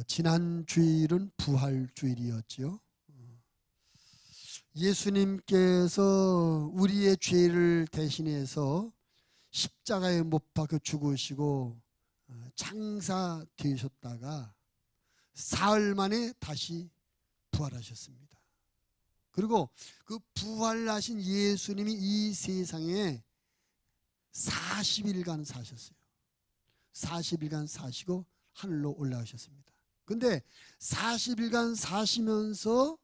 지난 주일은 부활주일이었지요. 예수님께서 우리의 죄를 대신해서 십자가에 못 박혀 죽으시고 장사되셨다가 사흘 만에 다시 부활하셨습니다. 그리고 그 부활하신 예수님이 이 세상에 40일간 사셨어요. 40일간 사시고 하늘로 올라가셨습니다. 근데 40일간 사시면서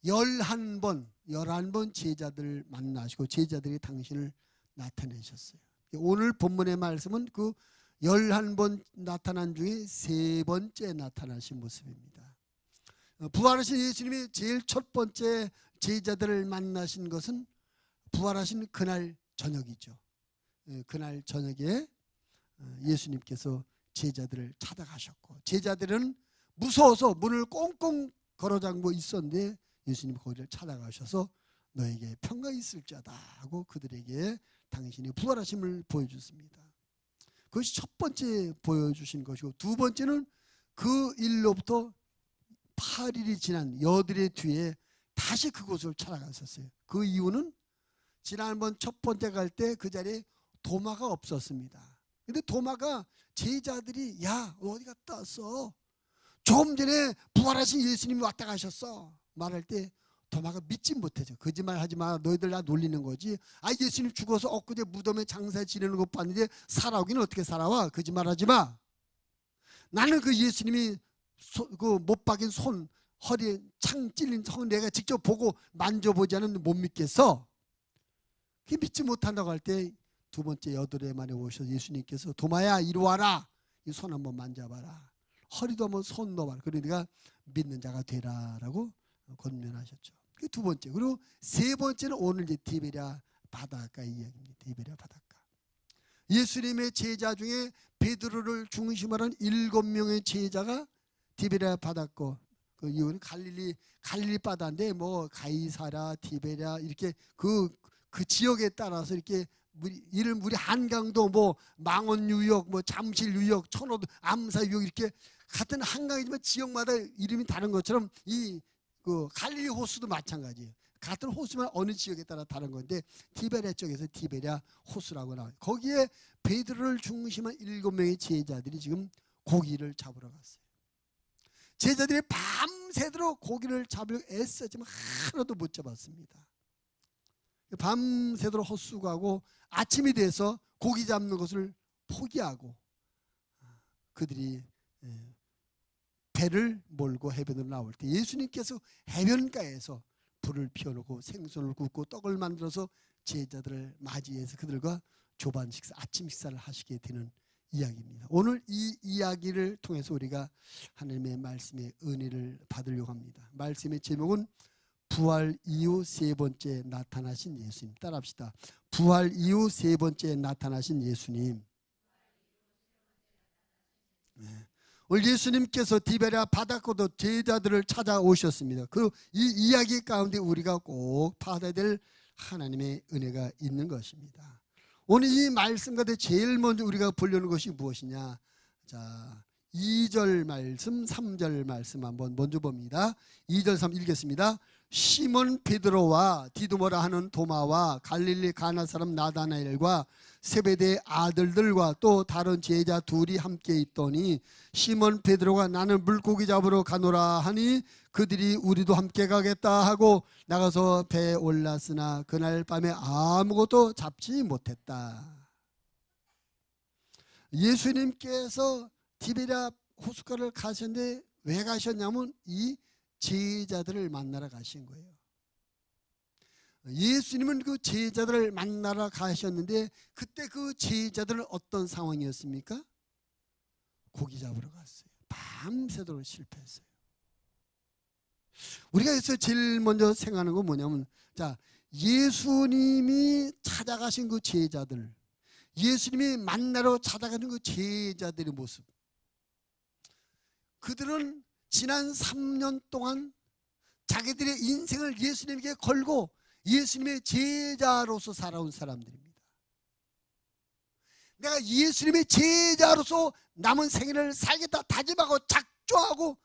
11번 제자들을 만나시고 제자들이 당신을 나타내셨어요. 오늘 본문의 말씀은 그 11번 나타난 중에 3번째 나타나신 모습입니다. 부활하신 예수님이 제일 첫 번째 제자들을 만나신 것은 부활하신 그날 저녁이죠. 그날 저녁에 예수님께서 제자들을 찾아가셨고, 제자들은 무서워서 문을 꽁꽁 걸어잠그고 있었는데 예수님이 거기를 찾아가셔서 너에게 평가 있을지어다 하고 그들에게 당신의 부활하심을 보여줬습니다. 그것이 첫 번째 보여주신 것이고, 두 번째는 그 일로부터 8일이 지난 여드레 뒤에 다시 그곳을 찾아갔었어요. 그 이유는 지난번 첫 번째 갈 때 그 자리에 도마가 없었습니다. 근데 도마가 제자들이 야 어디 갔다 왔어? 조금 전에 부활하신 예수님이 왔다 가셨어 말할 때 도마가 믿지 못하죠. 거짓말하지 마, 너희들 나 놀리는 거지. 예수님 죽어서 엊그제 무덤에 장사 지내는 거 봤는데 살아오기는 어떻게 살아와? 거짓말하지 마. 나는 그 예수님이 그 못 박인 손, 허리에 창 찔린 손 내가 직접 보고 만져보지 않으면 못 믿겠어. 그게 믿지 못한다고 할 때 두 번째 여드레 만에 오셔서 예수님께서 도마야 이리 와라, 이 손 한번 만져봐라, 허리도 한번 손 넣어봐라, 그래 네가 믿는 자가 되라라고 권면하셨죠. 그게 두 번째. 그리고 세 번째는 오늘 이제 디베랴 바닷가 이야기입니다. 디베랴 바닷가. 예수님의 제자 중에 베드로를 중심으로 한 7명의 제자가 디베랴 바닷가, 그 이유는 갈릴리 바다인데 뭐 가이사랴, 디베랴 이렇게 그 지역에 따라서 이렇게 우리 한강도 뭐 망원 유역, 뭐 잠실 유역, 천호도 암사 유역 이렇게 같은 한강이지만 지역마다 이름이 다른 것처럼 이 그 갈릴리 호수도 마찬가지예요. 같은 호수만 어느 지역에 따라 다른 건데 디베랴 쪽에서 디베랴 호수라고 나와요. 거기에 베드로를 중심한 7명의 제자들이 지금 고기를 잡으러 갔어요. 제자들이 밤새도록 고기를 잡으려고 애썼지만 하나도 못 잡았습니다. 밤새도록 헛수고하고 아침이 돼서 고기 잡는 것을 포기하고 그들이 배를 몰고 해변으로 나올 때 예수님께서 해변가에서 불을 피워놓고 생선을 굽고 떡을 만들어서 제자들을 맞이해서 그들과 조반 식사, 아침 식사를 하시게 되는 이야기입니다. 오늘 이 이야기를 통해서 우리가 하나님의 말씀의 은혜를 받으려고 합니다. 말씀의 제목은 부활 이후 세 번째 나타나신 예수님. 따라합시다. 부활 이후 세 번째 나타나신 예수님. 오늘 예수님께서 디베랴 바닷가도 제자들을 찾아오셨습니다. 그 이 이야기 가운데 우리가 꼭 받아야 될 하나님의 은혜가 있는 것입니다. 오늘 이 말씀 가운데 제일 먼저 우리가 보려는 것이 무엇이냐? 자, 2절 말씀, 3절 말씀 한번 먼저 봅니다. 2절 3 읽겠습니다. 시몬 베드로와 디두모라 하는 도마와 갈릴리 가나 사람 나다나엘과 세베대의 아들들과 또 다른 제자 둘이 함께 있더니 시몬 베드로가 나는 물고기 잡으러 가노라 하니 그들이 우리도 함께 가겠다 하고 나가서 배에 올랐으나 그날 밤에 아무것도 잡지 못했다. 예수님께서 디베랴 호숫가를 가셨는데 왜 가셨냐면 이 제자들을 만나러 가신 거예요. 예수님은 그 제자들을 만나러 가셨는데 그때 그 제자들은 어떤 상황이었습니까? 고기 잡으러 갔어요. 밤새도록 실패했어요. 우리가 여기서 제일 먼저 생각하는 건 뭐냐면, 자, 예수님이 찾아가신 그 제자들, 예수님이 만나러 찾아가는 그 제자들의 모습, 그들은 지난 3년 동안 자기들의 인생을 예수님에게 걸고 예수님의 제자로서 살아온 사람들입니다. 내가 예수님의 제자로서 남은 생애를 살겠다 다짐하고 작정하고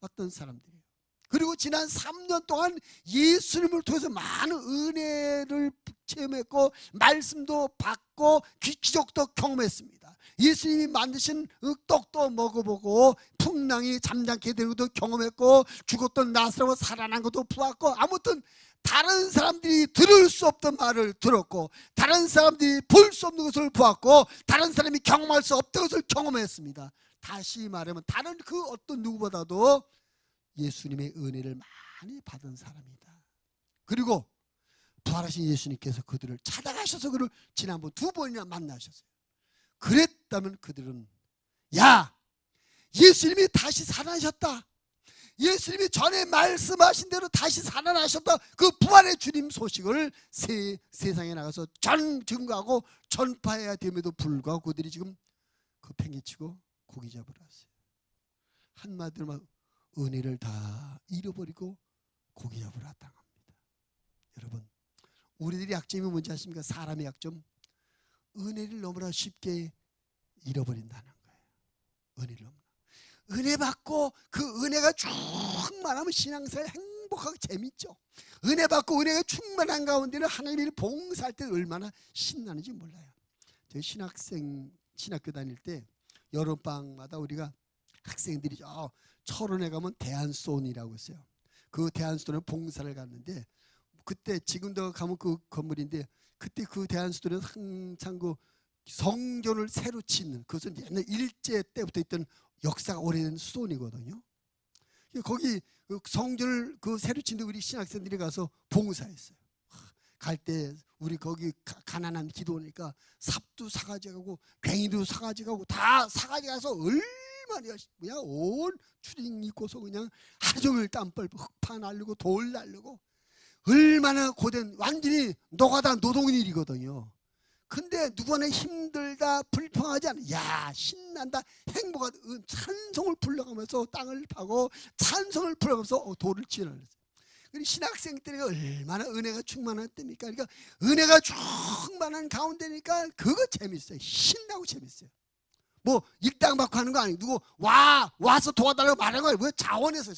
왔던 사람들이에요. 그리고 지난 3년 동안 예수님을 통해서 많은 은혜를 체험했고 말씀도 받고 기적도 경험했습니다. 예수님이 만드신 떡도 먹어보고 풍랑이 잠잠게 되는 것도 경험했고 죽었던 나사로 살아난 것도 보았고 아무튼 다른 사람들이 들을 수 없던 말을 들었고 다른 사람들이 볼 수 없는 것을 보았고 다른 사람이 경험할 수 없던 것을 경험했습니다. 다시 말하면 다른 그 어떤 누구보다도 예수님의 은혜를 많이 받은 사람이다. 그리고 부활하신 예수님께서 그들을 찾아가셔서 그를 지난번 2번이나 만나셨어요. 그랬다면 그들은 야, 예수님이 다시 살아나셨다, 예수님이 전에 말씀하신 대로 다시 살아나셨다, 그 부활의 주님 소식을 세상에 나가서 증거하고 전파해야 됨에도 불구하고 그들이 지금 팽개치고 고기 잡으러 왔어요. 한마디로 막 은혜를 다 잃어버리고 고기 잡으러 왔다는 겁니다. 여러분, 우리들의 약점이 뭔지 아십니까? 사람의 약점, 은혜를 너무나 쉽게 잃어버린다는 거예요. 은혜를 너무나. 은혜 받고 그 은혜가 충만하면 신앙생활 행복하고 재밌죠. 은혜 받고 은혜가 충만한 가운데는 하나님을 봉사할 때 얼마나 신나는지 몰라요. 저희 신학교 다닐 때 여름방학마다 우리가 학생들이 철원에 가면 대한소원이라고 있어요. 그 대한소원에 봉사를 갔는데 그때 지금도 가면 그 건물인데 그때 그 대한소원에 항상 그 성전을 새로 짓는, 그것은 옛날 일제 때부터 있던 역사가 오래된 수도원이거든요. 거기 성전을 그 새로 짓는 우리 신학생들이 가서 봉사했어요. 갈 때 우리 거기 가난한 기도니까 삽도 사가지고 괭이도 사가지고 다 사가지 가서 얼마나 그냥 온 추링 입고서 그냥 하루 종일 땀 뻘뻘 흙파 날리고 돌 날리고 얼마나 고된 완전히 노가다 노동일이거든요. 근데 누구나 힘들다 불평하지 않아. 야, 신난다 행복하다 찬송을 불러가면서 땅을 파고 찬송을 불러가면서 돌을 치러냈어요. 신학생 때가 얼마나 은혜가 충만했답니까? 그러니까 은혜가 충만한 가운데니까 그거 재밌어요. 신나고 재밌어요. 뭐 일당 받고 하는 거 아니고 누구 와서 도와달라고 말하는 거예요. 뭐 자원해서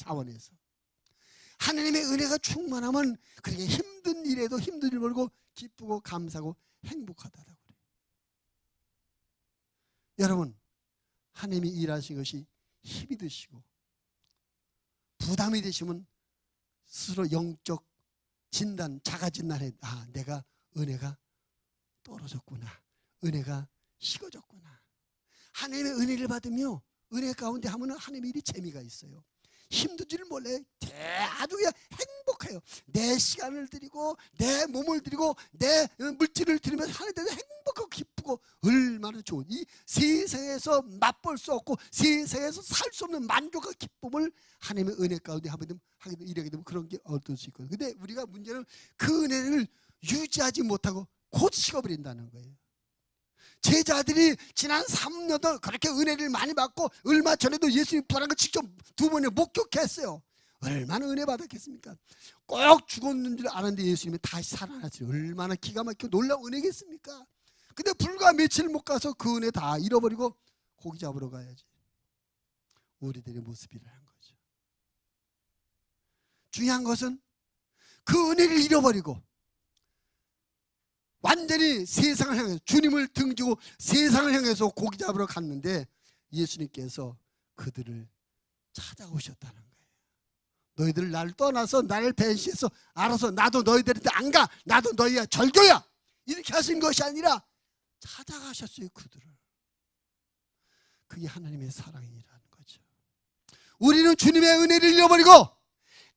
하나님의 은혜가 충만하면 그렇게 힘든 일에도 힘든 일 벌고 기쁘고 감사하고 행복하다라고 그래요. 여러분, 하나님이 일하신 것이 힘이 드시고 부담이 되시면 스스로 영적 진단, 자가 진단해. 내가 은혜가 떨어졌구나, 은혜가 식어졌구나. 하나님의 은혜를 받으며 은혜 가운데 하면 하나님의 일이 재미가 있어요. 힘든 줄 몰라요. 아주 그냥 행복해요. 내 시간을 드리고 내 몸을 드리고 내 물질을 드리면서 하나님께서 행복하고 기쁘고 얼마나 좋은, 이 세상에서 맛볼 수 없고 세상에서 살 수 없는 만족과 기쁨을 하나님의 은혜 가운데 일하게 되면 그런 게 얻을 수 있거든요. 근데 우리가 문제는 그 은혜를 유지하지 못하고 곧 식어버린다는 거예요. 제자들이 지난 3년 동안 그렇게 은혜를 많이 받고 얼마 전에도 예수님 부활한 걸 직접 2번에 목격했어요. 얼마나 은혜 받았겠습니까? 꼭 죽었는 줄 알았는데 예수님이 다시 살아났어요. 얼마나 기가 막히고 놀라운 은혜겠습니까? 근데 불과 며칠 못 가서 그 은혜 다 잃어버리고 고기 잡으러 가야지. 우리들의 모습이라는 거죠. 중요한 것은 그 은혜를 잃어버리고 완전히 세상을 향해서 주님을 등지고 세상을 향해서 고기 잡으러 갔는데 예수님께서 그들을 찾아오셨다는 거예요. 너희들 나를 떠나서 나를 배신해서 알아서 나도 너희들한테 안 가, 나도 너희야 절교야, 이렇게 하신 것이 아니라 찾아가셨어요. 그들을. 그게 하나님의 사랑이라는 거죠. 우리는 주님의 은혜를 잃어버리고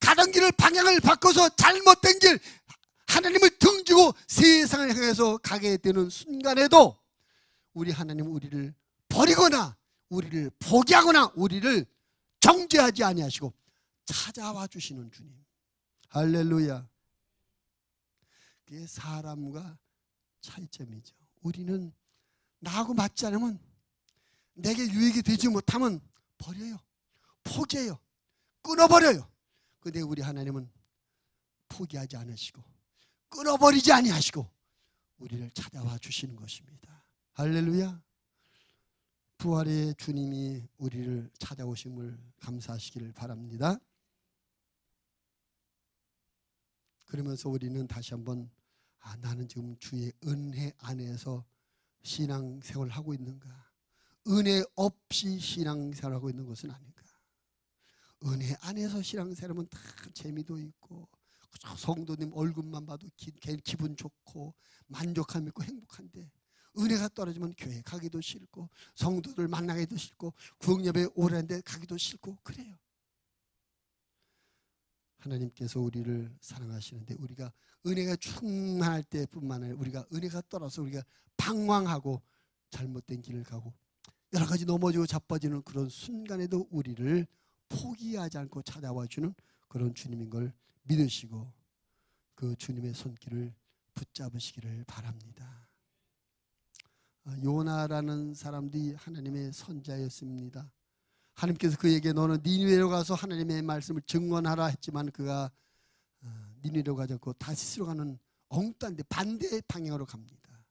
가던 길을 방향을 바꿔서 잘못된 길, 하나님을 등지고 세상을 향해서 가게 되는 순간에도 우리 하나님은 우리를 버리거나 우리를 포기하거나 우리를 정죄하지 아니하시고 찾아와 주시는 주님. 할렐루야. 그게 사람과 차이점이죠. 우리는 나하고 맞지 않으면, 내게 유익이 되지 못하면 버려요, 포기해요, 끊어버려요. 근데 우리 하나님은 포기하지 않으시고 끊어버리지 아니하시고 우리를 찾아와 주시는 것입니다. 할렐루야. 부활의 주님이 우리를 찾아오심을 감사하시기를 바랍니다. 그러면서 우리는 다시 한번 나는 지금 주의 은혜 안에서 신앙생활을 하고 있는가? 은혜 없이 신앙생활을 하고 있는 것은 아닌가? 은혜 안에서 신앙생활하면 다 재미도 있고 성도님 얼굴만 봐도 기분 좋고 만족감 있고 행복한데, 은혜가 떨어지면 교회 가기도 싫고 성도들 만나기도 싫고 구역예배 오랜데 가기도 싫고 그래요. 하나님께서 우리를 사랑하시는데 우리가 은혜가 충만할 때뿐만 아니라 우리가 은혜가 떨어서 우리가 방황하고 잘못된 길을 가고 여러 가지 넘어지고 자빠지는 그런 순간에도 우리를 포기하지 않고 찾아와 주는 그런 주님인 걸 믿으시고 그 주님의 손길을 붙잡으시기를 바랍니다. 요나라는 사람들이 하나님의 선자였습니다. 하나님께서 그에게 너는 니느웨로 가서 하나님의 말씀을 증언하라 했지만 그가 니느웨로 가지 않고 다시스로 가는 엉뚱한 데 반대 방향으로 갑니다.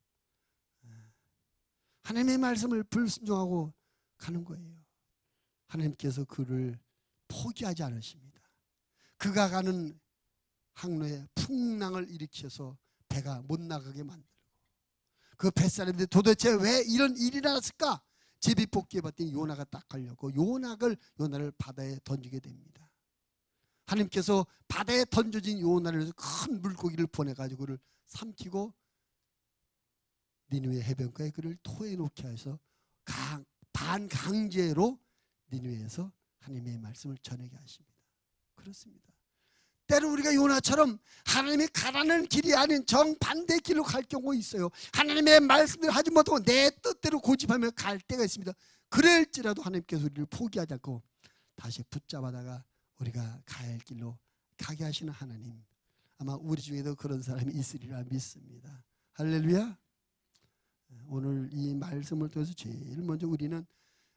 하나님의 말씀을 불순종하고 가는 거예요. 하나님께서 그를 포기하지 않으십니다. 그가 가는 항로에 풍랑을 일으켜서 배가 못 나가게 만들고 그 뱃사람들이 도대체 왜 이런 일이 났을까? 제비뽑기에 봤더니 요나가 딱 걸렸고 요나를 바다에 던지게 됩니다. 하나님께서 바다에 던져진 요나를 큰 물고기를 보내가지고 그를 삼키고 니느웨 해변가에 그를 토해놓게 해서 반강제로 니느웨에서 하나님의 말씀을 전하게 하십니다. 그렇습니다. 때로 우리가 요나처럼 하나님이 가라는 길이 아닌 정반대 길로 갈 경우가 있어요. 하나님의 말씀대로 하지 못하고 내 뜻대로 고집하며 갈 때가 있습니다. 그럴지라도 하나님께서 우리를 포기하지 않고 다시 붙잡아다가 우리가 가야 할 길로 가게 하시는 하나님, 아마 우리 중에도 그런 사람이 있으리라 믿습니다. 할렐루야. 오늘 이 말씀을 통해서 제일 먼저 우리는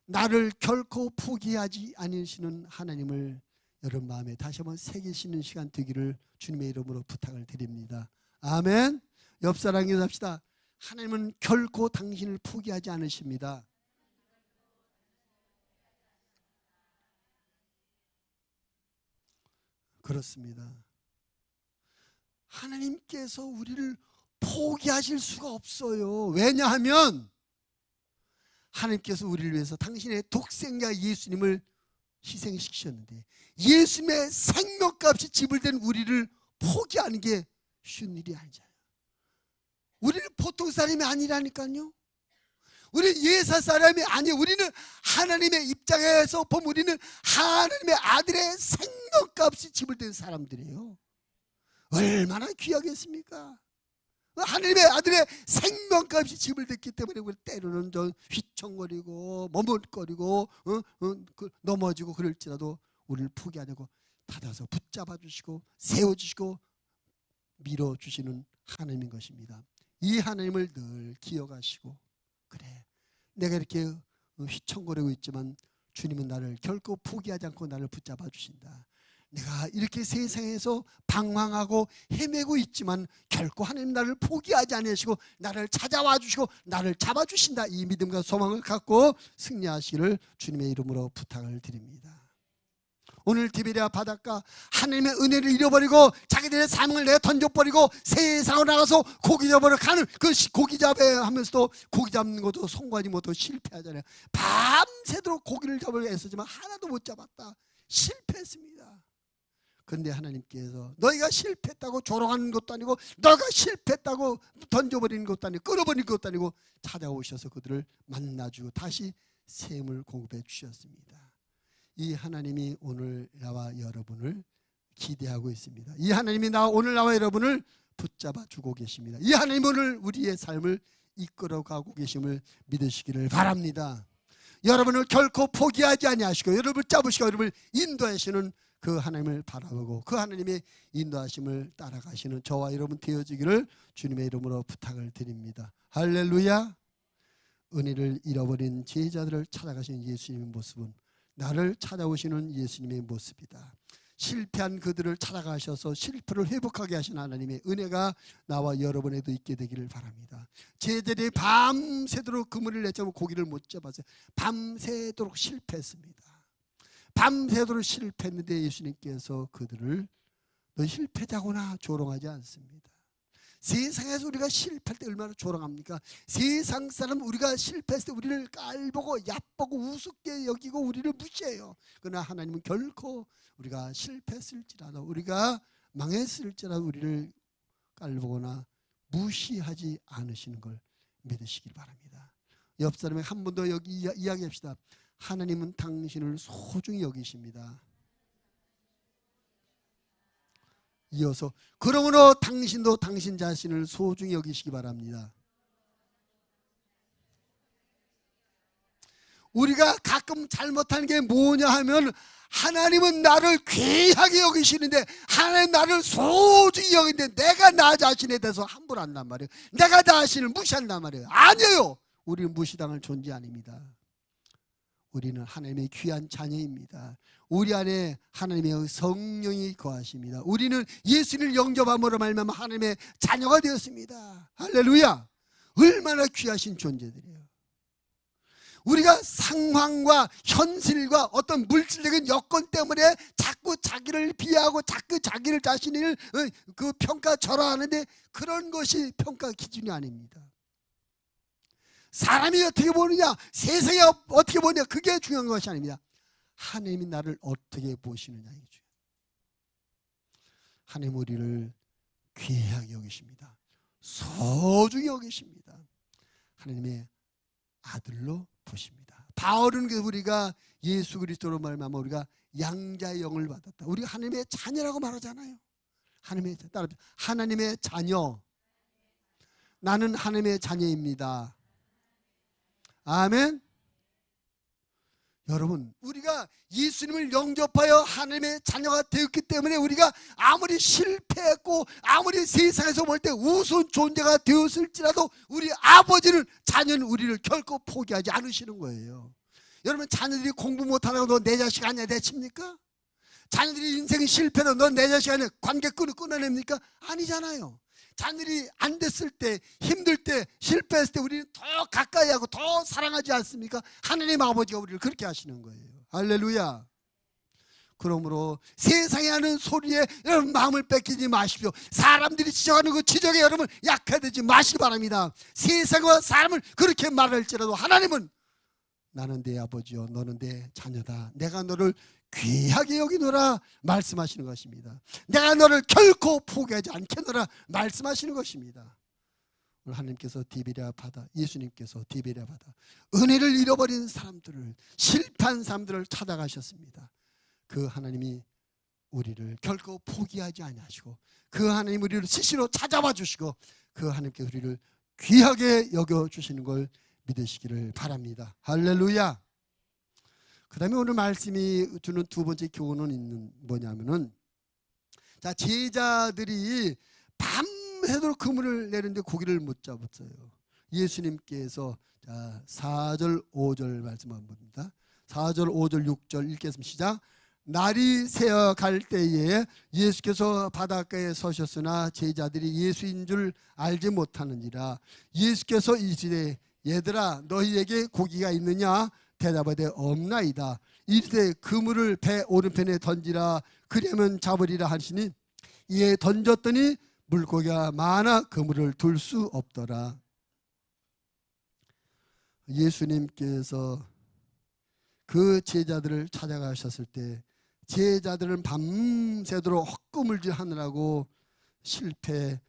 나를 결코 포기하지 않으시는 하나님을 여러분 마음에 다시 한번 새기시는 시간 되기를 주님의 이름으로 부탁을 드립니다. 아멘. 옆 사람 기도합시다. 하나님은 결코 당신을 포기하지 않으십니다. 그렇습니다. 하나님께서 우리를 포기하실 수가 없어요. 왜냐하면 하나님께서 우리를 위해서 당신의 독생자 예수님을 희생시키셨는데 예수님의 생명값이 지불된 우리를 포기하는 게 쉬운 일이 아니잖아요. 우리는 보통 사람이 아니라니까요. 우리는 예사 사람이 아니에요. 우리는 하나님의 입장에서 보면 우리는 하나님의 아들의 생명값이 지불된 사람들이에요. 얼마나 귀하겠습니까? 하나님의 아들의 생명값이 지불됐기 때문에 우리 때로는 좀 휘청거리고 머뭇거리고 넘어지고 그럴지라도 우리를 포기하지 않고 받아서 붙잡아 주시고 세워주시고 밀어주시는 하나님인 것입니다. 이 하나님을 늘 기억하시고, 그래 내가 이렇게 휘청거리고 있지만 주님은 나를 결코 포기하지 않고 나를 붙잡아 주신다. 내가 이렇게 세상에서 방황하고 헤매고 있지만 결코 하나님 나를 포기하지 않으시고 나를 찾아와 주시고 나를 잡아주신다. 이 믿음과 소망을 갖고 승리하시기를 주님의 이름으로 부탁을 드립니다. 오늘 디베랴 바닷가 하나님의 은혜를 잃어버리고 자기들의 삶을 내어 던져버리고 세상으로 나가서 고기 잡으러 가는 그 고기 잡에 하면서도 고기 잡는 것도 성공하지 못하고 실패하잖아요. 밤새도록 고기를 잡으려 애쓰지만 하나도 못 잡았다. 실패했습니다. 그런데 하나님께서 너희가 실패했다고 조롱하는 것도 아니고 너가 실패했다고 던져버리는 것도 아니고 끌어버리는 것도 아니고 찾아오셔서 그들을 만나주고 다시 샘을 공급해 주셨습니다. 이 하나님이 오늘 나와 여러분을 기대하고 있습니다. 이 하나님이 오늘 나와 여러분을 붙잡아 주고 계십니다. 이 하나님 오늘 우리의 삶을 이끌어가고 계심을 믿으시기를 바랍니다. 여러분을 결코 포기하지 아니하시고 여러분을 잡으시고 여러분을 인도하시는 그 하나님을 바라보고 그 하나님의 인도하심을 따라가시는 저와 여러분 되어지기를 주님의 이름으로 부탁을 드립니다. 할렐루야. 은혜를 잃어버린 제자들을 찾아가시는 예수님의 모습은 나를 찾아오시는 예수님의 모습이다. 실패한 그들을 찾아가셔서 실패를 회복하게 하신 하나님의 은혜가 나와 여러분에도 있게 되기를 바랍니다. 제자들이 밤새도록 그물을 내잡고 고기를 못 잡았어요. 밤새도록 실패했습니다. 밤새도록 실패했는데 예수님께서 그들을 너 실패자구나 조롱하지 않습니다. 세상에서 우리가 실패할 때 얼마나 조롱합니까? 세상 사람 우리가 실패했을 때 우리를 깔보고 얕보고 우습게 여기고 우리를 무시해요. 그러나 하나님은 결코 우리가 실패했을지라도 우리가 망했을지라도 우리를 깔보거나 무시하지 않으시는 걸 믿으시길 바랍니다. 옆 사람에게 한 번 더 여기 이야기합시다. 하나님은 당신을 소중히 여기십니다. 이어서 그러므로 당신도 당신 자신을 소중히 여기시기 바랍니다. 우리가 가끔 잘못하는 게 뭐냐 하면 하나님은 나를 귀하게 여기시는데 하나님 나를 소중히 여기는데 내가 나 자신에 대해서 함부로 한단 말이에요. 내가 나 자신을 무시한단 말이에요. 아니에요. 우리는 무시당할 존재 아닙니다. 우리는 하나님의 귀한 자녀입니다. 우리 안에 하나님의 성령이 거하십니다. 우리는 예수를 영접함으로 말미암아 하나님의 자녀가 되었습니다. 할렐루야. 얼마나 귀하신 존재들이에요. 우리가 상황과 현실과 어떤 물질적인 여건 때문에 자꾸 자기를 비하하고 자꾸 자기를 자신을 그 평가절하하는데 그런 것이 평가 기준이 아닙니다. 사람이 어떻게 보느냐, 세상이 어떻게 보느냐, 그게 중요한 것이 아닙니다. 하나님이 나를 어떻게 보시느냐 이게 중요해요. 하나님 우리를 귀하게 여기십니다. 소중히 여기십니다. 하나님의 아들로 보십니다. 바울은 우리가 예수 그리스도로 말미암아 우리가 양자의 영을 받았다. 우리가 하나님의 자녀라고 말하잖아요. 하나님의 자녀. 나는 하나님의 자녀입니다. 아멘. 여러분, 우리가 예수님을 영접하여 하나님의 자녀가 되었기 때문에 우리가 아무리 실패했고 아무리 세상에서 볼 때 우스운 존재가 되었을지라도 우리 아버지는 자녀는 우리를 결코 포기하지 않으시는 거예요. 여러분, 자녀들이 공부 못하다고 너 내 자식 아니야 내칩니까? 자녀들이 인생이 실패로 너 내 자식 아니야 관계 끊어냅니까? 아니잖아요. 자녀들이 안 됐을 때, 힘들 때, 실패했을 때 우리는 더 가까이 하고 더 사랑하지 않습니까? 하나님 아버지가 우리를 그렇게 하시는 거예요. 할렐루야. 그러므로 세상에 하는 소리에 여러분 마음을 뺏기지 마십시오. 사람들이 지적하는 그 지적에 여러분 약화되지 마시기 바랍니다. 세상과 사람을 그렇게 말할지라도 하나님은 나는 내 아버지요 너는 내 자녀다. 내가 너를 귀하게 여기노라 말씀하시는 것입니다. 내가 너를 결코 포기하지 않겠노라 말씀하시는 것입니다. 오늘 하나님께서 디베랴 바다, 예수님께서 디베랴 바다 은혜를 잃어버린 사람들을, 실패한 사람들을 찾아가셨습니다. 그 하나님이 우리를 결코 포기하지 아니하시고 그 하나님 우리를 시시로 찾아와 주시고 그 하나님께 우리를 귀하게 여겨주시는 걸 믿으시기를 바랍니다. 할렐루야. 그 다음에 오늘 말씀이 주는 두 번째 교훈은 뭐냐면은, 자, 제자들이 밤새도록 그물을 내는데 고기를 못 잡았어요. 예수님께서 자 4절 5절 말씀 한번 봅니다. 4절 5절 6절 읽겠습니다. 시작. 날이 새어 갈 때에 예수께서 바닷가에 서셨으나 제자들이 예수인 줄 알지 못하느니라. 예수께서 이르시되 얘들아 너희에게 고기가 있느냐? 대답하되 없나이다. 이르되 그물을 배 오른편에 던지라 그러면 잡으리라 하시니 이에 던졌더니 물고기가 많아 그물을 둘 수 없더라. 예수님께서 그 제자들을 찾아가셨을 때 제자들은 밤새도록 헛구물질 하느라고 실패와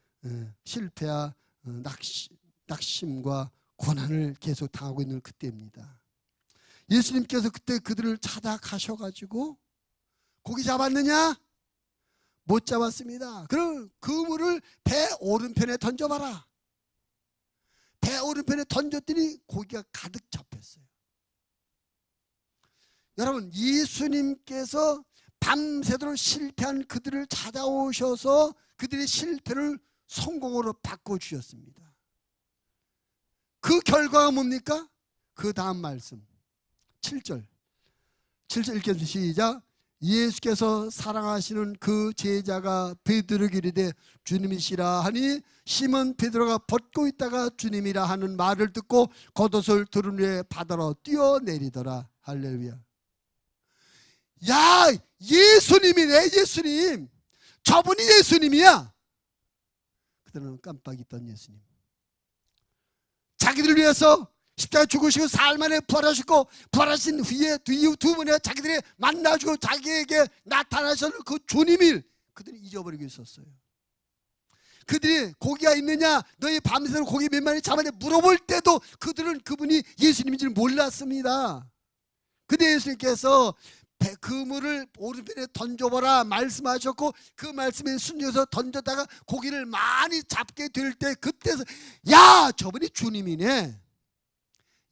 낙심과 고난을 계속 당하고 있는 그때입니다. 예수님께서 그때 그들을 찾아가셔가지고 고기 잡았느냐? 못 잡았습니다. 그럼 그물을 배 오른편에 던져봐라. 배 오른편에 던졌더니 고기가 가득 잡혔어요. 여러분, 예수님께서 밤새도록 실패한 그들을 찾아오셔서 그들의 실패를 성공으로 바꿔주셨습니다. 그 결과가 뭡니까? 그 다음 말씀 7절 읽겠습니다. 시작. 예수께서 사랑하시는 그 제자가 베드로에게 이르되 주님이시라 하니 시몬 베드로가 벗고 있다가 주님이라 하는 말을 듣고 겉옷을 두른 후에 바다로 뛰어내리더라. 할렐루야. 야, 예수님이네. 예수님. 저분이 예수님이야. 그들은 깜빡 잊던 예수님. 자기들을 위해서 십자가 죽으시고 사흘 만에 부활하시고 부활하신 후에 이후 두 번에 자기들이 만나주고 자기에게 나타나셨는 그 주님을 그들이 잊어버리고 있었어요. 그들이 고기가 있느냐, 너희 밤새도록 고기 몇 마리 잡았냐 물어볼 때도 그들은 그분이 예수님인지 몰랐습니다. 근데 예수님께서 그물을 오른편에 던져보라 말씀하셨고 그 말씀에 순종해서 던졌다가 고기를 많이 잡게 될 때 그때서 야, 저분이 주님이네.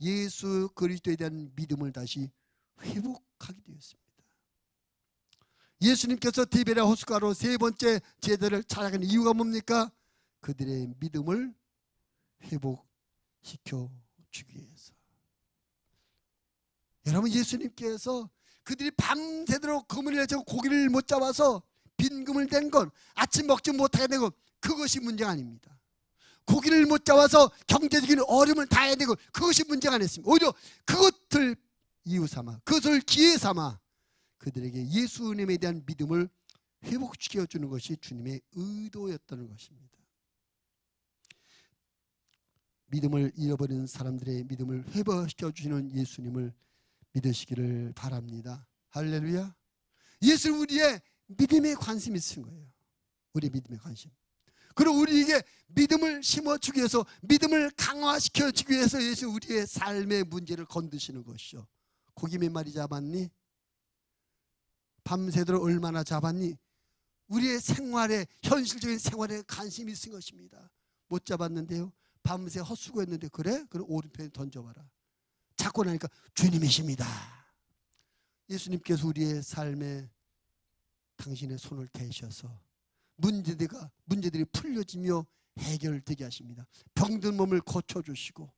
예수 그리스도에 대한 믿음을 다시 회복하게 되었습니다. 예수님께서 디베랴 호숫가로 세 번째 제자를 찾아가는 이유가 뭡니까? 그들의 믿음을 회복시켜 주기 위해서. 여러분, 예수님께서 그들이 밤새도록 그물을 내고 고기를 못 잡아서 빈 그물 된 건, 아침 먹지 못하게 된 건 그것이 문제가 아닙니다. 고기를 못 잡아서 경제적인 어려움을 당해야 되고 그것이 문제가 아니었습니다. 오히려 그것을 이유 삼아, 그것을 기회 삼아 그들에게 예수님에 대한 믿음을 회복시켜 주는 것이 주님의 의도였다는 것입니다. 믿음을 잃어버린 사람들의 믿음을 회복시켜 주시는 예수님을 믿으시기를 바랍니다. 할렐루야. 예수는 우리의 믿음에 관심이 있으신 거예요. 우리의 믿음에 관심. 그리고 우리에게 믿음을 심어주기 위해서, 믿음을 강화시켜주기 위해서 예수 우리의 삶의 문제를 건드시는 것이죠. 고기 몇 마리 잡았니? 밤새도록 얼마나 잡았니? 우리의 생활에, 현실적인 생활에 관심이 있은 것입니다. 못 잡았는데요, 밤새 헛수고했는데, 그래? 그럼 오른편에 던져봐라. 잡고 나니까 주님이십니다. 예수님께서 우리의 삶에 당신의 손을 대셔서 문제들이 풀려지며 해결되게 하십니다. 병든 몸을 고쳐주시고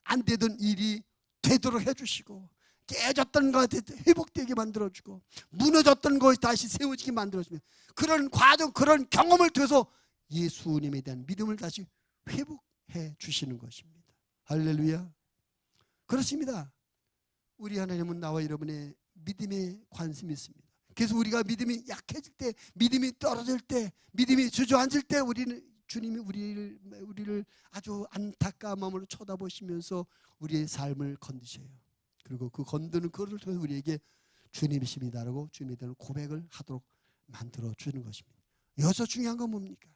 안 되던 일이 되도록 해주시고 깨졌던 것 회복되게 만들어주고 무너졌던 것이 다시 세워지게 만들어주며 그런 과정, 그런 경험을 통해서 예수님에 대한 믿음을 다시 회복해 주시는 것입니다. 할렐루야. 그렇습니다. 우리 하나님은 나와 여러분의 믿음에 관심이 있습니다. 그래서 우리가 믿음이 약해질 때, 믿음이 떨어질 때, 믿음이 주저앉을 때 주님이 우리를 아주 안타까운 마음으로 쳐다보시면서 우리의 삶을 건드셔요. 그리고 그 건드는 그것을 통해 우리에게 주님이십니다라고 주님에 대한 고백을 하도록 만들어 주는 것입니다. 여기서 중요한 건 뭡니까?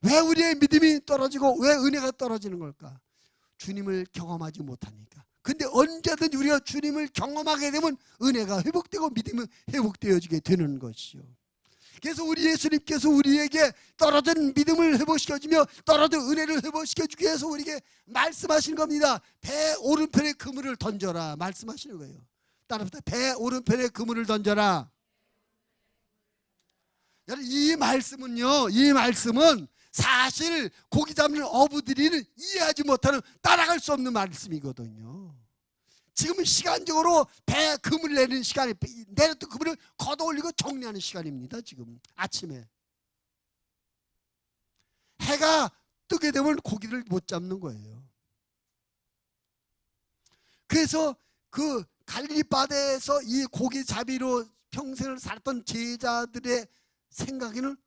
왜 우리의 믿음이 떨어지고 왜 은혜가 떨어지는 걸까? 주님을 경험하지 못하니까. 근데 언제든지 우리가 주님을 경험하게 되면 은혜가 회복되고 믿음이 회복되어지게 되는 것이죠. 그래서 우리 예수님께서 우리에게 떨어진 믿음을 회복시켜주며 떨어진 은혜를 회복시켜주기 위해서 우리에게 말씀하시는 겁니다. 배 오른편에 그물을 던져라 말씀하시는 거예요. 따라합시다. 배 오른편에 그물을 던져라. 여러분, 이 말씀은 사실 고기 잡는 어부들이 이해하지 못하는, 따라갈 수 없는 말씀이거든요. 지금은 시간적으로 배 그물 내리는 시간이, 내렸던 그물을 걷어올리고 정리하는 시간입니다. 지금 아침에 해가 뜨게 되면 고기를 못 잡는 거예요. 그래서 그 갈릴리 바다에서 이 고기 잡이로 평생을 살았던 제자들의 생각에는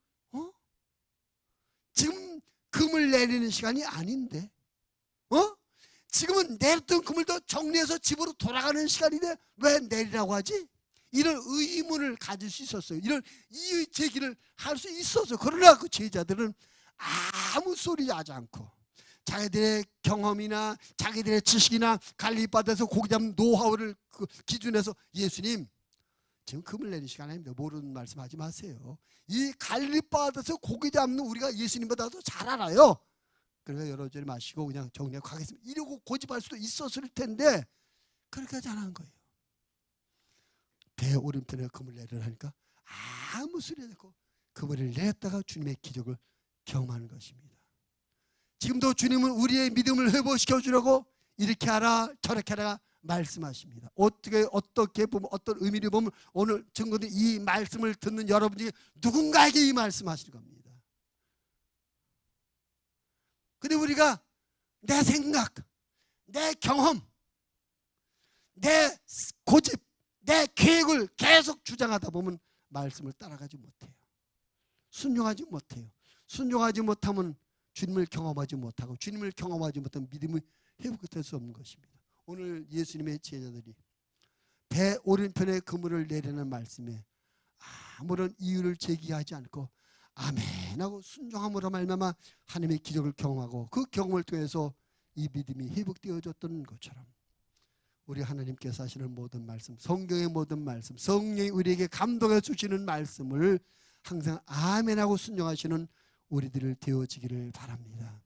지금 그물 내리는 시간이 아닌데, 지금은 내렸던 그물도 정리해서 집으로 돌아가는 시간인데 왜 내리라고 하지? 이런 의문을 가질 수 있었어요. 이런 이의 제기를 할 수 있었어요. 그러나 그 제자들은 아무 소리 하지 않고 자기들의 경험이나 자기들의 지식이나 갈릴리 바다에서 고기 잡는 노하우를 그 기준해서, 예수님 지금 그물 내리는 시간 아닙니다. 모르는 말씀하지 마세요. 이 갈릴리 바다에서 고기 잡는 우리가 예수님보다도 잘 알아요. 그러니까 여러 절에 마시고 그냥 정리하고 가겠습니다. 이러고 고집할 수도 있었을 텐데 그렇게 하지 않은 거예요. 배 오른편에 그물 내리라니까 아무 소리 안 듣고 그물을 내렸다가 주님의 기적을 경험하는 것입니다. 지금도 주님은 우리의 믿음을 회복시켜 주려고 이렇게 하라 저렇게 하라 말씀하십니다. 어떻게 보면 어떤 의미를 보면 오늘 증거된 이 말씀을 듣는 여러분 중에 누군가에게 이 말씀하시는 겁니다. 근데 우리가 내 생각, 내 경험, 내 고집, 내 계획을 계속 주장하다 보면 말씀을 따라가지 못해요. 순종하지 못해요. 순종하지 못하면 주님을 경험하지 못하고, 주님을 경험하지 못하면 믿음이 회복될 수 없는 것입니다. 오늘 예수님의 제자들이 배 오른편에 그물을 내리는 말씀에 아무런 이유를 제기하지 않고 아멘하고 순종함으로 말미암아 하나님의 기적을 경험하고, 그 경험을 통해서 이 믿음이 회복되어졌던 것처럼 우리 하나님께서 하시는 모든 말씀, 성경의 모든 말씀, 성령이 우리에게 감동해 주시는 말씀을 항상 아멘하고 순종하시는 우리들을 되어지기를 바랍니다.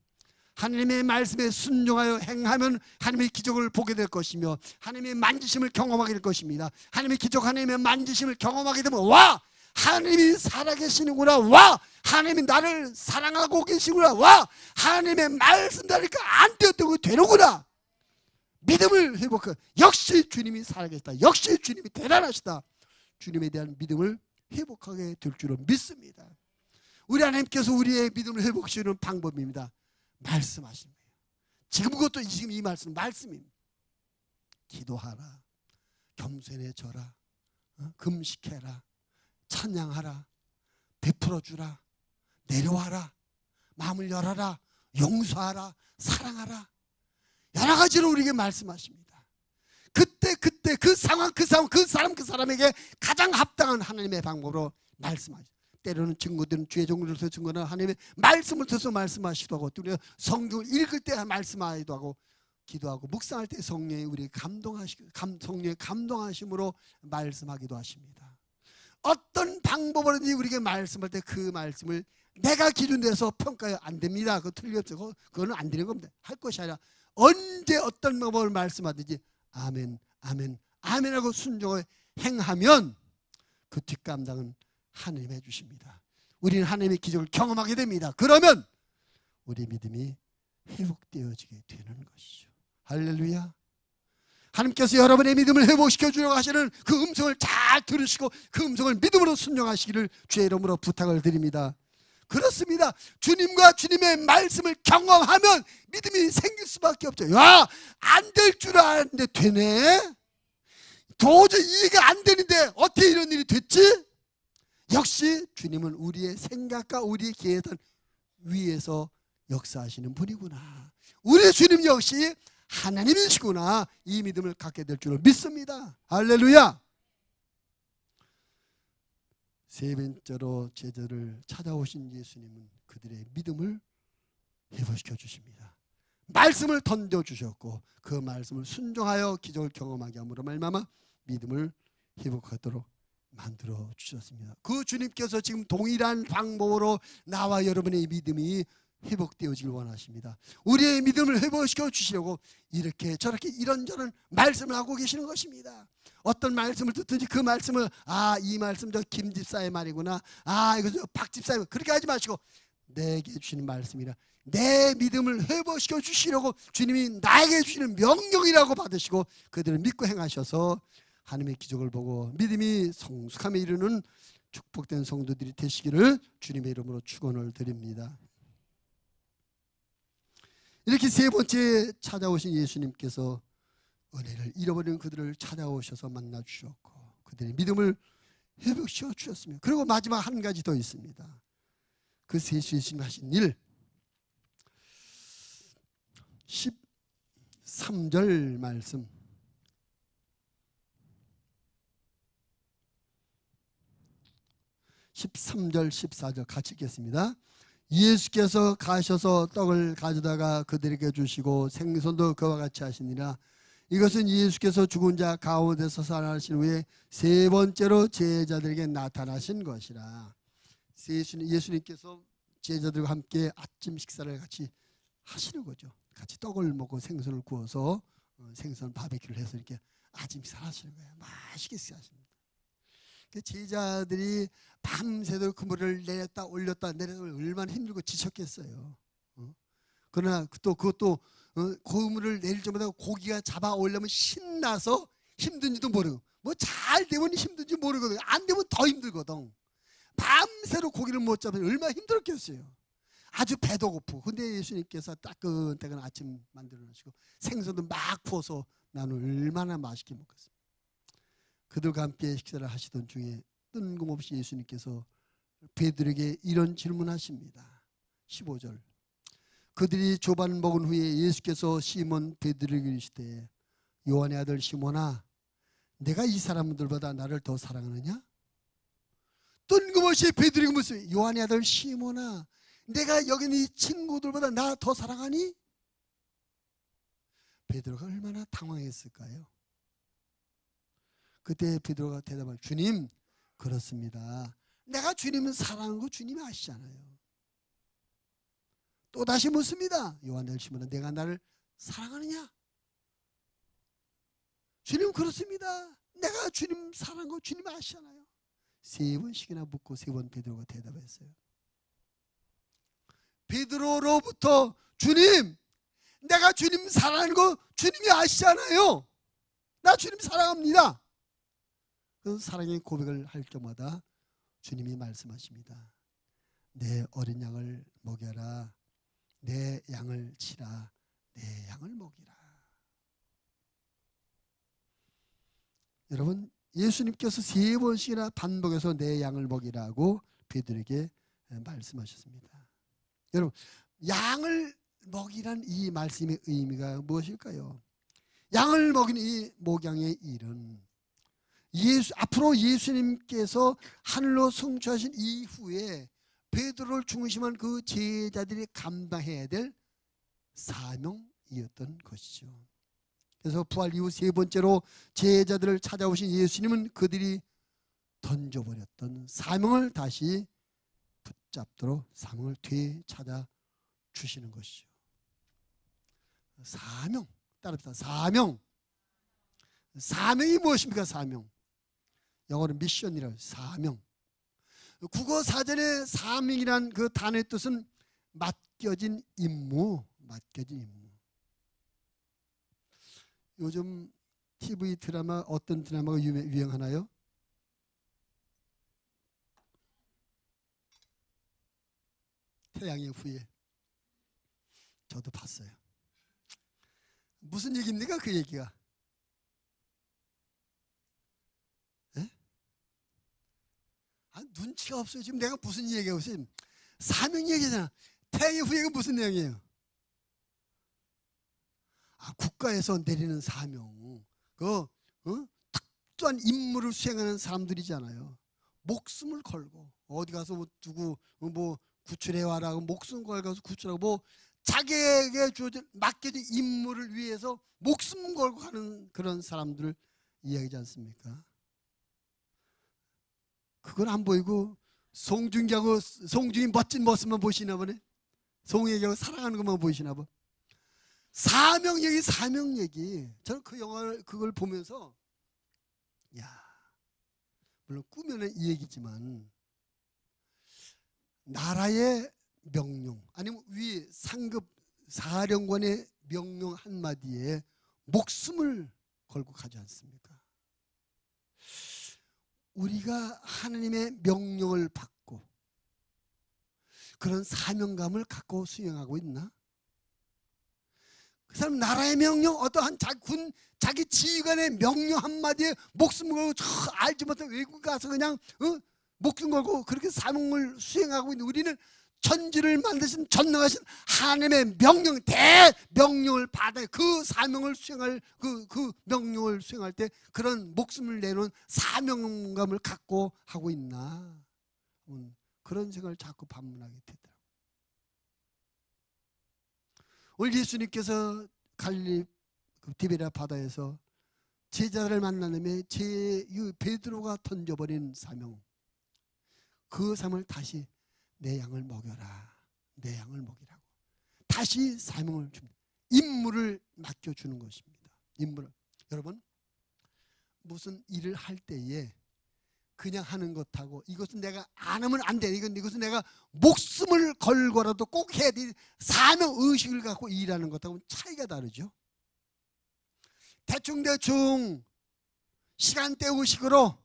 하나님의 말씀에 순종하여 행하면 하나님의 기적을 보게 될 것이며 하나님의 만지심을 경험하게 될 것입니다. 하나님의 기적, 하나님의 만지심을 경험하게 되면 와! 하나님이 살아계시는구나. 와! 하나님이 나를 사랑하고 계시구나. 와! 하나님의 말씀다니까 안 되었던 거 되는구나. 믿음을 회복해. 역시 주님이 살아계시다. 역시 주님이 대단하시다. 주님에 대한 믿음을 회복하게 될 줄로 믿습니다. 우리 하나님께서 우리의 믿음을 회복시키는 방법입니다. 말씀하시는 거예요. 지금 이 말씀입니다. 기도하라, 겸손해져라, 금식해라, 찬양하라, 베풀어주라, 내려와라, 마음을 열어라, 용서하라, 사랑하라. 여러 가지로 우리에게 말씀하십니다. 그때 그 상황 그 사람에게 가장 합당한 하나님의 방법으로 말씀하십니다. 때로는 증거들은 주의 종들을 통해서 증거는 하나님의 말씀을 통해서 말씀하시기도 하고, 또 우리가 성경을 읽을 때 말씀하기도 하고, 기도하고 묵상할 때 성령이 우리에게 성령의 감동하심으로 말씀하기도 하십니다. 어떤 방법으로든지 우리에게 말씀할 때 그 말씀을 내가 기준돼서 평가해 안 됩니다. 그거 틀렸고 그거는 안 되는 겁니다. 할 것이 아니라 언제 어떤 방법을 말씀하든지 아멘, 아멘, 아멘하고 순종을 행하면 그 뒷감당은 하나님이 해주십니다. 우리는 하나님의 기적을 경험하게 됩니다. 그러면 우리 믿음이 회복되어지게 되는 것이죠. 할렐루야. 하나님께서 여러분의 믿음을 회복시켜 주려고 하시는 그 음성을 잘 들으시고 그 음성을 믿음으로 순종하시기를 주의 이름으로 부탁을 드립니다. 그렇습니다. 주님과 주님의 말씀을 경험하면 믿음이 생길 수밖에 없죠. 야, 안 될 줄 알았는데 되네. 도저히 이해가 안 되는데 어떻게 이런 일이 됐지? 역시 주님은 우리의 생각과 우리의 계획 위에서 역사하시는 분이구나. 우리 주님 역시 하나님이시구나. 이 믿음을 갖게 될 줄을 믿습니다. 할렐루야. 세 번째로 제자를 찾아오신 예수님은 그들의 믿음을 회복시켜 주십니다. 말씀을 던져주셨고 그 말씀을 순종하여 기적을 경험하게 함으로 말미암아 믿음을 회복하도록 만들어 주셨습니다. 그 주님께서 지금 동일한 방법으로 나와 여러분의 믿음이 회복되어지길 원하십니다. 우리의 믿음을 회복시켜 주시려고 이렇게 저렇게 이런저런 말씀을 하고 계시는 것입니다. 어떤 말씀을 듣든지 그 말씀을 이 말씀 저 김 집사의 말이구나, 이거 저 박 집사의, 그렇게 하지 마시고 내게 주시는 말씀이라 내 믿음을 회복시켜 주시려고 주님이 나에게 주시는 명령이라고 받으시고 그들을 믿고 행하셔서 하나님의 기적을 보고 믿음이 성숙함에 이르는 축복된 성도들이 되시기를 주님의 이름으로 축원을 드립니다. 이렇게 세 번째 찾아오신 예수님께서 은혜를 잃어버린 그들을 찾아오셔서 만나 주셨고 그들의 믿음을 회복시켜 주셨습니다. 그리고 마지막 한 가지 더 있습니다. 그 세 예수님 하신 일 13절 말씀, 13절 14절 같이 읽겠습니다. 예수께서 가셔서 떡을 가져다가 그들에게 주시고 생선도 그와 같이 하시니라. 이것은 예수께서 죽은 자 가운데서 살아나신 후에 세 번째로 제자들에게 나타나신 것이라. 예수님께서 제자들과 함께 아침 식사를 같이 하시는 거죠. 같이 떡을 먹고 생선을 구워서 생선 바베큐를 해서 이렇게 아침 식사를 하시는 거예요. 맛있게 식사하십니다. 제자들이 밤새도록 그물을 내렸다 올렸다 내렸다 얼마나 힘들고 지쳤겠어요. 그러나 또 그것도 고물을 내릴 때마다 고기가 잡아오려면 신나서 힘든지도 모르고, 뭐 잘 되면 힘든지 모르거든. 안 되면 더 힘들거든. 밤새로 고기를 못 잡으면 얼마나 힘들었겠어요. 아주 배도 고프고. 근데 예수님께서 따끈따끈 아침 만들어 놓으시고 생선도 막 구워서 나는 얼마나 맛있게 먹었습니다. 그들과 함께 식사를 하시던 중에 뜬금없이 예수님께서 베드로에게 이런 질문하십니다. 15절. 그들이 조반 먹은 후에 예수께서 시몬 베드로에게 이르시되 요한의 아들 시몬아, 내가 이 사람들보다 나를 더 사랑하느냐? 뜬금없이 베드로에게 묻습니다. 요한의 아들 시몬아, 내가 여기 있는 이 친구들보다 나 더 사랑하니? 베드로가 얼마나 당황했을까요? 그때 베드로가 대답하면, 주님, 그렇습니다. 내가 주님을 사랑하는 거 주님이 아시잖아요. 또 다시 묻습니다. 요한의 아들 시몬아, 내가 나를 사랑하느냐? 주님, 그렇습니다. 내가 주님 사랑하는 거 주님 아시잖아요. 3번씩이나 묻고 3번 베드로가 대답했어요. 베드로로부터, 주님, 내가 주님 사랑하는 거 주님이 아시잖아요. 나 주님 사랑합니다. 그 사랑의 고백을 할 때마다 주님이 말씀하십니다. 내 어린 양을 먹여라. 내 양을 치라. 내 양을 먹이라. 여러분, 예수님께서 3번씩이나 반복해서 내 양을 먹이라고 베드로에게 말씀하셨습니다. 여러분, 양을 먹이란 이 말씀의 의미가 무엇일까요? 양을 먹이는 이 목양의 일은 앞으로 예수님께서 하늘로 승천하신 이후에 베드로를 중심한 그 제자들이 감당해야 될 사명이었던 것이죠. 그래서 부활 이후 3번째로 제자들을 찾아오신 예수님은 그들이 던져버렸던 사명을 다시 붙잡도록 사명을 되찾아 주시는 것이죠. 사명, 따라합시다. 사명. 사명이 무엇입니까? 사명. 영어로 미션이라고. 사명. 국어 사전에 사명이란 그 단어의 뜻은 맡겨진 임무, 맡겨진 임무. 요즘 TV 드라마, 어떤 드라마가 유행하나요? 태양의 후예. 저도 봤어요. 무슨 얘기입니까? 그 얘기가. 에? 눈치가 없어요. 지금 내가 무슨 얘기하고 있어요? 사명 얘기잖아. 태양의 후예가 무슨 내용이에요? 국가에서 내리는 사명. 특수한 임무를 수행하는 사람들이잖아요. 목숨을 걸고 어디 가서 뭐 누구 구출해 와라, 목숨 걸고 구출하고 자기에게 주어진 맡겨진 임무를 위해서 목숨 걸고 가는 그런 사람들을 이야기하지 않습니까? 그건 안 보이고 송중기 멋진 모습만 보시나 보네. 송혜교하고 사랑하는 것만 보이시나 봐. 사명 얘기. 저는 그 영화를 그걸 보면서 물론 꾸며낸 이 얘기지만 나라의 명령, 아니면 위 상급 사령관의 명령 한마디에 목숨을 걸고 가지 않습니까? 우리가 하나님의 명령을 받고 그런 사명감을 갖고 수행하고 있나? 그 사람 나라의 명령, 어떠한 자기 지휘관의 명령 한마디에 목숨을 걸고 알지 못한 외국 가서 그냥 목숨 걸고 그렇게 사명을 수행하고 있는 우리는 천지를 만드신 전능하신 하나님의 명령, 대명령을 받아 그 사명을 수행할 그 명령을 수행할 때 그런 목숨을 내놓은 사명감을 갖고 하고 있나? 그런 생각을 자꾸 반문하게 되더라고요. 오늘 예수님께서 갈릴리 디베랴 바다에서 제자들을 만난 다음에 베드로가 던져버린 사명, 그 사명을 다시 내 양을 먹여라, 내 양을 먹이라고 다시 사명을 줍니다. 임무를 맡겨주는 것입니다. 임무를. 여러분, 무슨 일을 할 때에 그냥 하는 것하고 이것은 내가 안 하면 안 돼. 이것은 내가 목숨을 걸고라도 꼭 해야 돼. 사명의식을 갖고 일하는 것하고는 차이가 다르죠. 대충대충 시간대 의식으로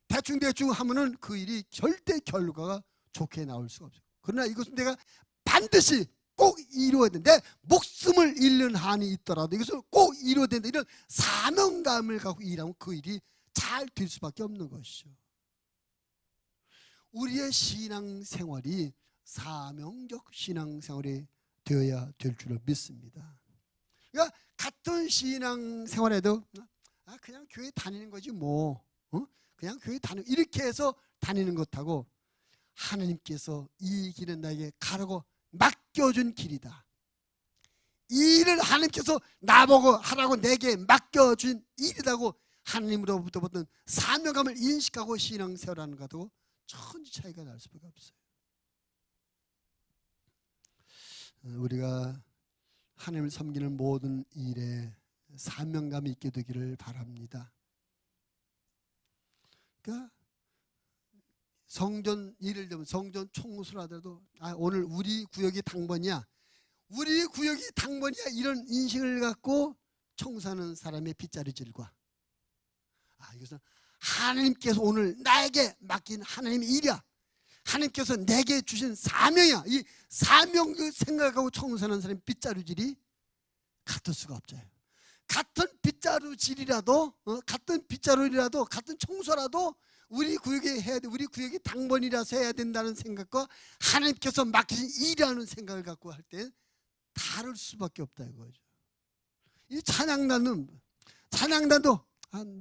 대충대충 하면은 그 일이 절대 결과가 좋게 나올 수가 없어요. 그러나 이것은 내가 반드시 꼭 이루어야 된다. 내 목숨을 잃는 한이 있더라도 이것을 꼭 이루어야 된다. 이런 사명감을 갖고 일하면 그 일이 잘 될 수밖에 없는 것이죠. 우리의 신앙생활이 사명적 신앙생활이 되어야 될 줄을 믿습니다. 그러니까 같은 신앙생활에도 그냥 교회 다니는 거지 뭐, 그냥 교회 다니는 이렇게 해서 다니는 것하고 하나님께서 이 길은 나에게 가라고 맡겨준 길이다. 이 일을 하나님께서 나보고 하라고 내게 맡겨준 일이라고 하나님으로부터 받은 사명감을 인식하고 신앙생활하는 것하고 천지 차이가 날 수밖에 없어요. 우리가 하나님을 섬기는 모든 일에 사명감이 있게 되기를 바랍니다. 그러니까 성전 예를 들면 성전 청소를 하더라도 오늘 우리 구역이 당번이야. 우리 구역이 당번이야. 이런 인식을 갖고 청소하는 사람의 빗자루질과 이것은 하나님께서 오늘 나에게 맡긴 하나님의 일이야. 하나님께서 내게 주신 사명이야. 이 사명을 생각하고 청소하는 사람의 빗자루질이 같을 수가 없어요. 같은 빗자루질이라도 같은 빗자루라도 같은 청소라도 우리 구역에 해야 돼. 우리 구역이 당번이라서 해야 된다는 생각과 하나님께서 맡기신 일이라는 생각을 갖고 할 때 다를 수밖에 없다 이거죠. 이 찬양단도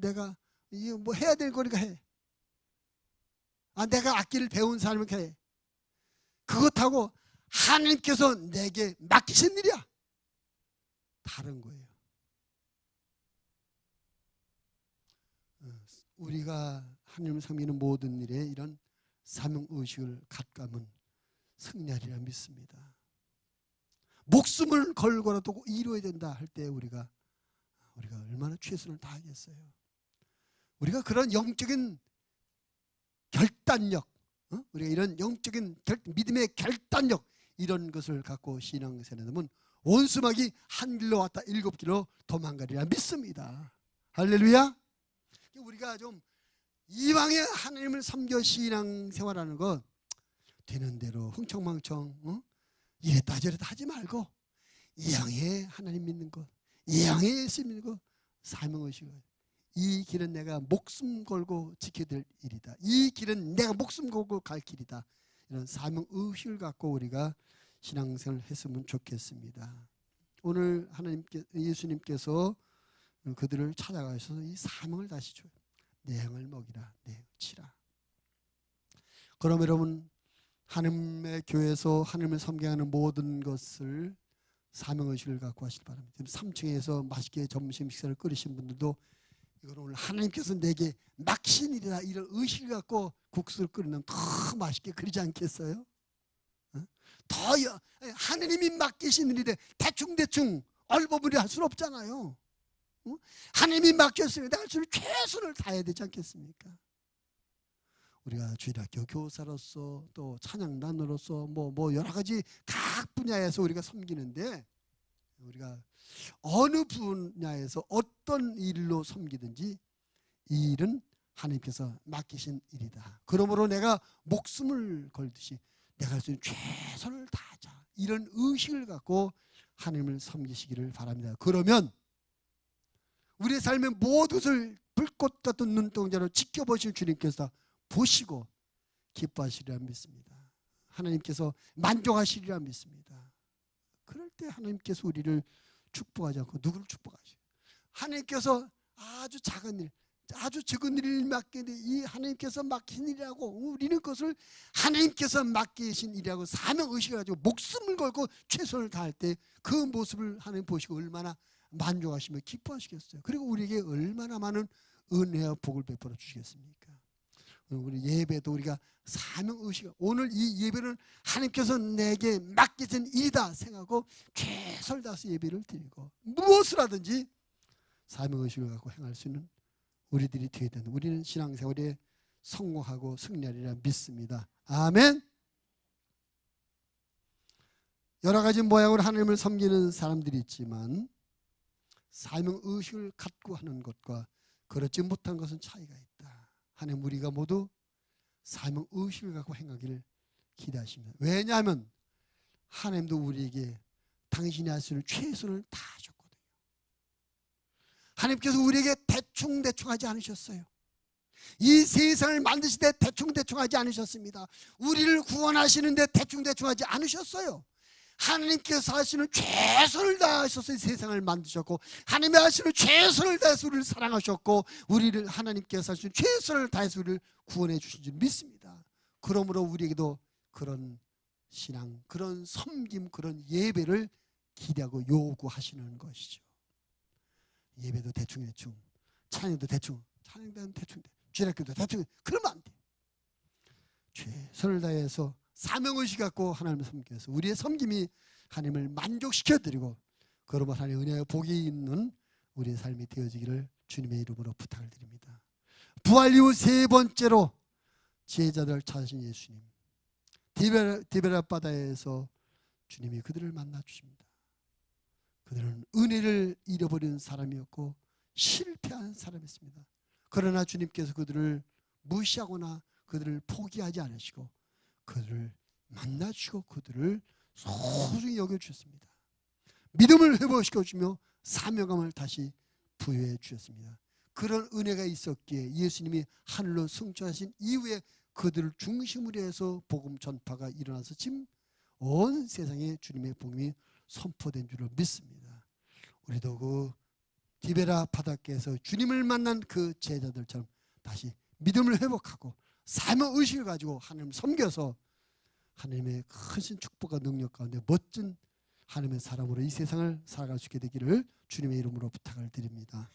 내가 이거 뭐 해야 될 거니까 해. 내가 악기를 배운 사람이니까 해. 그것하고 하나님께서 내게 맡기신 일이야. 다른 거예요. 우리가 하나님을 섬기는 모든 일에 이런 사명의식을 갖고 하면 승리하리라 믿습니다. 목숨을 걸고라도 이루어야 된다 할 때 우리가 얼마나 최선을 다하겠어요. 우리가 그런 영적인 결단력, 우리가 이런 영적인 믿음의 결단력 이런 것을 갖고 신앙생활을 하면 원수막이 한 길로 왔다 일곱 길로 도망가리라 믿습니다. 할렐루야. 우리가 좀 이왕에 하나님을 섬겨 신앙생활하는 것 되는 대로 흥청망청 이랬다 저랬다 하지 말고 이왕에 하나님 믿는 것, 이왕에 예수 믿는 것 사명의식을 이 길은 내가 목숨 걸고 지켜야 될 일이다. 이 길은 내가 목숨 걸고 갈 길이다. 이런 사명의식을 갖고 우리가 신앙생활을 했으면 좋겠습니다. 오늘 예수님께서 그들을 찾아가셔서 이 사명을 다시 줘요. 내 양을 먹이라, 내 양을 치라. 그럼 여러분 하나님의 교회에서 하나님을 섬기하는 모든 것을 사명의식을 갖고 하시기 바랍니다. 지금 3층에서 맛있게 점심 식사를 끓이신 분들도 이건 오늘 하나님께서 내게 맡기신 일이다 이런 의식을 갖고 국수를 끓이면 더 맛있게 끓이지 않겠어요? 더 하나님이 맡기신 일인데 대충대충 얼버무려 할 수는 없잖아요. 하나님이 맡겼으면 할 수 있는 최선을 다해야 되지 않겠습니까? 우리가 주일학교 교사로서 또 찬양단으로서 뭐 여러 가지 각 분야에서 우리가 섬기는데 우리가 어느 분야에서 어떤 일로 섬기든지 이 일은 하나님께서 맡기신 일이다. 그러므로 내가 목숨을 걸듯이 내가 할 수 있는 최선을 다하자. 이런 의식을 갖고 하나님을 섬기시기를 바랍니다. 그러면 우리의 삶의 모든 것을 불꽃 같은 눈동자로 지켜보실 주님께서 보시고 기뻐하시리라 믿습니다. 하나님께서 만족하시리라 믿습니다. 그럴 때 하나님께서 우리를 축복하지 않고 누구를 축복하시죠? 하나님께서 아주 작은 일, 아주 적은 일을 맡기는데 이 하나님께서 맡긴 일이라고 우리는 그것을 하나님께서 맡기신 일이라고 사명의식을 가지고 목숨을 걸고 최선을 다할 때 그 모습을 하나님 보시고 얼마나 만족하시며 기뻐하시겠어요. 그리고 우리에게 얼마나 많은 은혜와 복을 베풀어 주시겠습니까? 우리 예배도 우리가 사명의식, 오늘 이 예배는 하나님께서 내게 맡기신 일이다 생각하고 최선을 다해서 예배를 드리고 무엇을 하든지 사명의식을 갖고 행할 수 있는 우리들이 되어야 된다. 우리는 신앙생활에 성공하고 승리하리라 믿습니다. 아멘. 여러 가지 모양으로 하나님을 섬기는 사람들이 있지만 사명의식을 갖고 하는 것과 그렇지 못한 것은 차이가 있다. 하나님 우리가 모두 사명의식을 갖고 행하기를 기대하십니다. 왜냐하면 하나님도 우리에게 당신이 할 수 있는 최선을 다하셨거든요. 하나님께서 우리에게 대충대충 하지 않으셨어요. 이 세상을 만드실 때 대충대충 하지 않으셨습니다. 우리를 구원하시는데 대충대충 하지 않으셨어요. 하나님께서 하시는 최선을 다하셔서 이 세상을 만드셨고 하나님이 하시는 최선을 다해서 우리를 사랑하셨고 우리를 하나님께서 하시는 최선을 다해서 우리를 구원해 주신 줄 믿습니다. 그러므로 우리에게도 그런 신앙, 그런 섬김, 그런 예배를 기대하고 요구하시는 것이죠. 예배도 대충대충, 찬양도 대충, 찬양도 대충, 주일학교도 대충, 그러면 안 돼. 최선을 다해서 사명의식 갖고 하나님을 섬기기 위해서 우리의 섬김이 하나님을 만족시켜드리고 그러면 하나님의 은혜와 복이 있는 우리의 삶이 되어지기를 주님의 이름으로 부탁을 드립니다. 부활 이후 세 번째로 제자들을 찾으신 예수님, 디베라 바다에서 주님이 그들을 만나 주십니다. 그들은 은혜를 잃어버린 사람이었고 실패한 사람이었습니다. 그러나 주님께서 그들을 무시하거나 그들을 포기하지 않으시고 그들을 만나주시고 그들을 소중히 여겨주셨습니다. 믿음을 회복시켜주며 사명감을 다시 부여해 주셨습니다. 그런 은혜가 있었기에 예수님이 하늘로 승천하신 이후에 그들을 중심으로 해서 복음 전파가 일어나서 지금 온 세상에 주님의 복음이 선포된 줄로 믿습니다. 우리도 그 디베라 바닷가에서 주님을 만난 그 제자들처럼 다시 믿음을 회복하고 사명의식을 가지고 하나님을 섬겨서 하나님의 크신 축복과 능력 가운데 멋진 하나님의 사람으로 이 세상을 살아갈 수 있게 되기를 주님의 이름으로 부탁을 드립니다.